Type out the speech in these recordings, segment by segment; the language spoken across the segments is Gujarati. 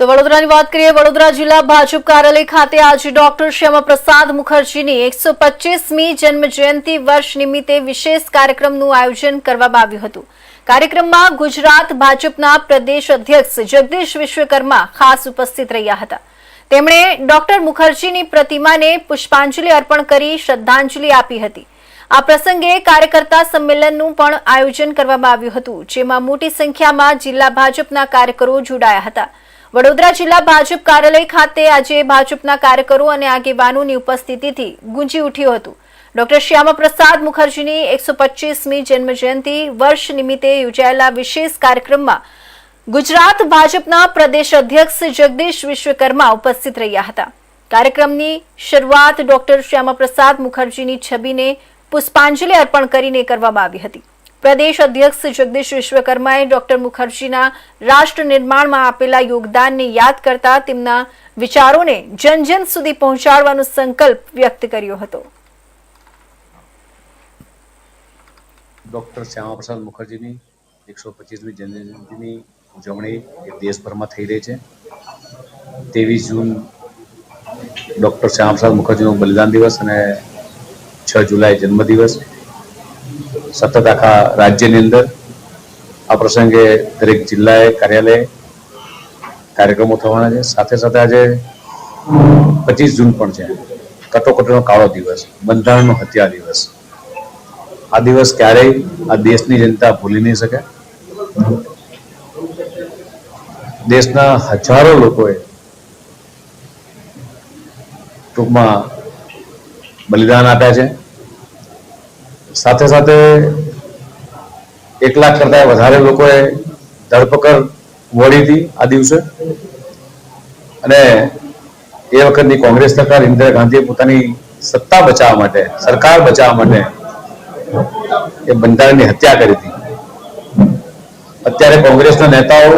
તો વડોદરાની વાત કરીએ। વડોદરા જિલ્લા ભાજપ કાર્યાલય ખાતે આજે ડોક્ટર શ્યામાપ્રસાદ મુખર્જીની 125મી જન્મ જયંતિ વર્ષ નિમિત્તે વિશેષ કાર્યક્રમનું આયોજન કરવામાં આવ્યું હતું। કાર્યક્રમમાં ગુજરાત ભાજપના પ્રદેશ અધ્યક્ષ જગદીશ વિશ્વકર્મા ખાસ ઉપસ્થિત રહ્યા હતા। તેમણે ડોક્ટર મુખર્જીની પ્રતિમાને પુષ્પાંજલિ અર્પણ કરી શ્રદ્ધાંજલિ આપી હતી। આ પ્રસંગે કાર્યકર્તા સંમેલનનું પણ આયોજન કરવામાં આવ્યું હતું, જેમાં મોટી સંખ્યામાં જિલ્લા ભાજપના કાર્યકરો જોડાયા હતા। વડોદરા જિલ્લા ભાજપ કાર્યાલય ખાતે આજે ભાજપના કાર્યકરો અને આગેવાનોની ઉપસ્થિતિથી ગુંજી ઉઠ્યું હતું। ડોક્ટર શ્યામાપ્રસાદ મુખર્જીની 125મી જન્મજયંતિ વર્ષ નિમિત્તે યોજાયેલા વિશેષ કાર્યક્રમમાં ગુજરાત ભાજપના પ્રદેશ અધ્યક્ષ જગદીશ વિશ્વકર્મા ઉપસ્થિત રહ્યા હતા। કાર્યક્રમની શરૂઆત ડોક્ટર શ્યામાપ્રસાદ મુખર્જીની છબીને પુષ્પાંજલિ અર્પણ કરીને કરવામાં આવી હતી। પ્રદેશ અધ્યક્ષ જગદીશ વિશ્વકર્માએ ડોક્ટર મુખર્જીના રાષ્ટ્ર નિર્માણમાં આપેલા યોગદાનને યાદ કરતા તેમના વિચારોને જન જન સુધી પહોંચાડવાનો સંકલ્પ વ્યક્ત કર્યો હતો। ડોક્ટર શ્યામાપ્રસાદ મુખર્જીની 125મી જન્મજયંતિની ઉજવણી દેશભરમાં થઈ રહી છે। 23 જૂન ડોક્ટર શ્યામાપ્રસાદ મુખર્જીનો બલિદાન દિવસ અને 6 જુલાઈ જન્મદિવસ સતત આખા રાજ્યની અંદર આ પ્રસંગે દરેક જિલ્લાએ કાર્યાલય કાર્યક્રમો થવાના છે। સાથે સાથે આજે 25 જૂન પણ છે, કટોકટીનો કાળો દિવસ, બંધારણનો હત્યા દિવસ। આ દિવસ ક્યારેય આ દેશની જનતા ભૂલી નહીં શકે। દેશના હજારો લોકોએ ટૂંકમાં બલિદાન આપ્યા છે। સાથે સાથે 1 લાખ કરતા વધારે લોકોએ ધરપકડ વળી હતી આ દિવસે। અને એ વખતની કોંગ્રેસ સરકાર ઇન્દિરા ગાંધીએ પોતાની સત્તા બચાવવા માટે, સરકાર બચાવવા માટે એ બંધારણની હત્યા કરી હતી। અત્યારે કોંગ્રેસના નેતાઓ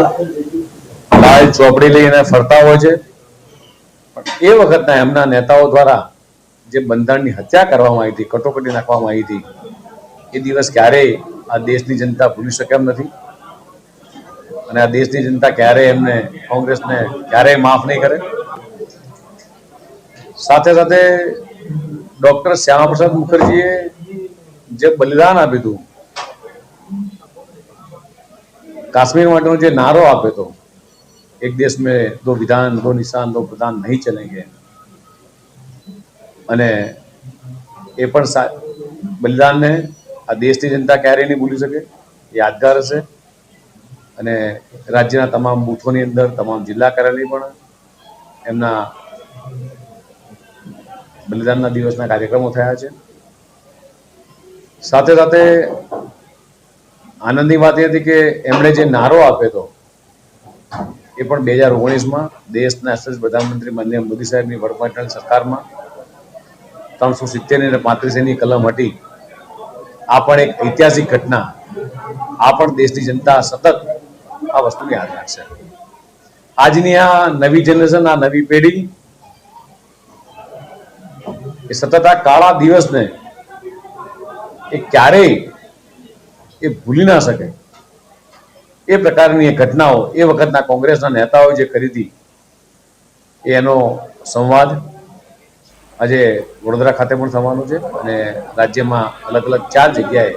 લાલ ચોપડી લઈને ફરતા હોય છે, પણ એ વખતના એમના નેતાઓ દ્વારા જે બંધારણની હત્યા કરવામાં આવી હતી, કટોકટી નાખવામાં આવી હતી, એ દિવસ ક્યારેય આ દેશની જનતા ભૂલી શકે એમ નથી। અને આ દેશની જનતા ક્યારેય એમને, કોંગ્રેસને ક્યારેય માફ નહીં કરે। સાથે સાથે ડોક્ટર શ્યામાપ્રસાદ મુખર્જીએ જે બલિદાન આપ્યું હતું, કાશ્મીર માટેનો જે નારો આપ્યો હતો, એક દેશ મેં દો વિધાન, દો નિશાન, દો પ્રધાન નહીં ચલેંગે, અને એ પણ બલિદાનને આ દેશની જનતા ક્યારેય નહીં ભૂલી શકે, યાદગાર હશે। અને રાજ્યના તમામ બૂથોની અંદર, તમામ જિલ્લા કાર્યાલય પણ એમના બલિદાનના દિવસના કાર્યક્રમો થયા છે। સાથે સાથે આનંદની વાત એ હતી કે એમણે જે નારો આપ્યો હતો એ પણ 2019માં દેશના યશસ્વી પ્રધાનમંત્રી માનનીય મોદી સાહેબની વર્તમાન સરકારમાં 370 અને 35 કલમ હટી। આ પણ એક ઐતિહાસિક ઘટના। આ પણ દેશની જનતા સતત આ વસ્તુને યાદ રાખશે। આજની આ નવી જનરેશન, આ નવી પેઢી એ સતત આ કાળા દિવસને એ ક્યારેય એ ભૂલી ના શકે એ પ્રકારની એ ઘટનાઓ એ વખતના કોંગ્રેસના નેતાઓ જે કરી હતી, એનો સંવાદ આજે વડોદરા ખાતે પણ થવાનો છે અને રાજ્યમાં અલગ અલગ 4 જગ્યાએ